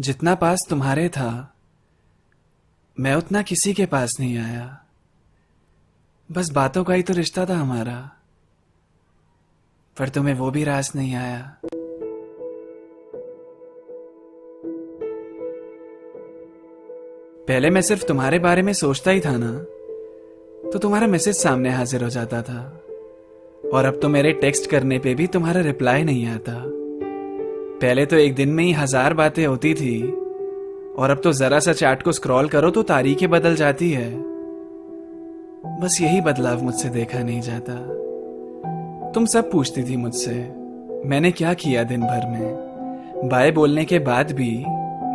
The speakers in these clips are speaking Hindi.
जितना पास तुम्हारे था, मैं उतना किसी के पास नहीं आया। बस बातों का ही तो रिश्ता था हमारा, पर तुम्हें वो भी रास नहीं आया। पहले मैं सिर्फ तुम्हारे बारे में सोचता ही था ना, तो तुम्हारा मैसेज सामने हाजिर हो जाता था, और अब तो मेरे टेक्स्ट करने पे भी तुम्हारा रिप्लाई नहीं आता। पहले तो एक दिन में ही 1000 बातें होती थी, और अब तो जरा सा चैट को स्क्रॉल करो तो तारीखें बदल जाती है। बस यही बदलाव मुझसे देखा नहीं जाता। तुम सब पूछती थी मुझसे मैंने क्या किया दिन भर में। बाय बोलने के बाद भी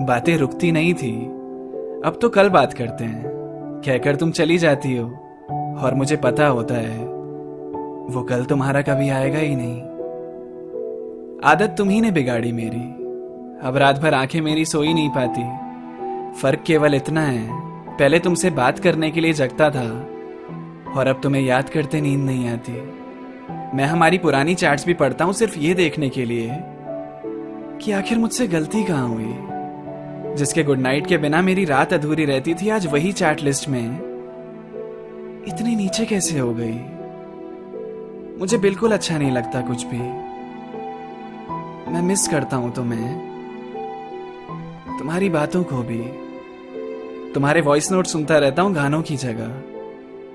बातें रुकती नहीं थी। अब तो कल बात करते हैं कहकर तुम चली जाती हो, और मुझे पता होता है वो कल तुम्हारा कभी आएगा ही नहीं। आदत तुम्ही ने बिगाड़ी मेरी। अब रात भर आंखें मेरी सो ही नहीं पाती। फर्क केवल इतना है, पहले तुमसे बात करने के लिए जगता था, और अब तुम्हें याद करते नींद नहीं आती। मैं हमारी पुरानी चैट्स भी पढ़ता हूं सिर्फ ये देखने के लिए कि आखिर मुझसे गलती कहां हुई। जिसके गुड नाइट के बिना मेरी रात अधूरी रहती थी, आज वही चैट लिस्ट में इतनी नीचे कैसे हो गई। मुझे बिल्कुल अच्छा नहीं लगता कुछ भी। मैं मिस करता हूं तुम्हें, तुम्हारी बातों को भी। तुम्हारे वॉइस नोट सुनता रहता हूं गानों की जगह।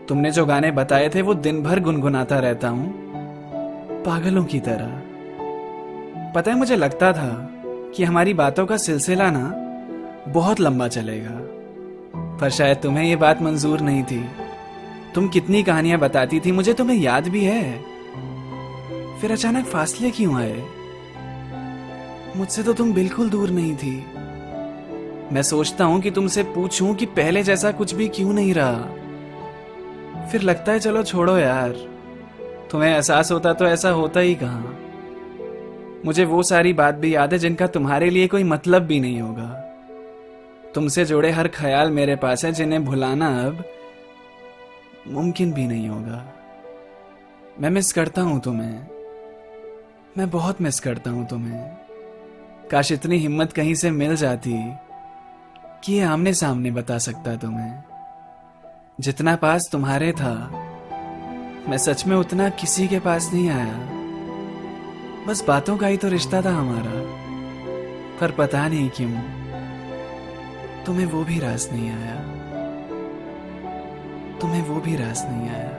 तुमने जो गाने बताए थे वो दिन भर गुनगुनाता रहता हूं पागलों की तरह। पता है, मुझे लगता था कि हमारी बातों का सिलसिला ना बहुत लंबा चलेगा, पर शायद तुम्हें ये बात मंजूर नहीं थी। तुम कितनी कहानियां बताती थी मुझे, तुम्हें याद भी है। फिर अचानक फासले क्यों आए? मुझसे तो तुम बिल्कुल दूर नहीं थी। मैं सोचता हूं कि तुमसे पूछूं कि पहले जैसा कुछ भी क्यों नहीं रहा। फिर लगता है चलो छोड़ो यार, तुम्हें एहसास होता तो ऐसा होता ही कहां। मुझे वो सारी बात भी याद है जिनका तुम्हारे लिए कोई मतलब भी नहीं होगा। तुमसे जुड़े हर ख्याल मेरे पास है जिन्हें भुलाना अब मुमकिन भी नहीं होगा। मैं मिस करता हूं तुम्हें, मैं बहुत मिस करता हूं तुम्हें। काश इतनी हिम्मत कहीं से मिल जाती कि ये आमने सामने बता सकता तुम्हें। जितना पास तुम्हारे था, मैं सच में उतना किसी के पास नहीं आया। बस बातों का ही तो रिश्ता था हमारा, पर पता नहीं क्यों तुम्हें वो भी रास नहीं आया। तुम्हें वो भी रास नहीं आया।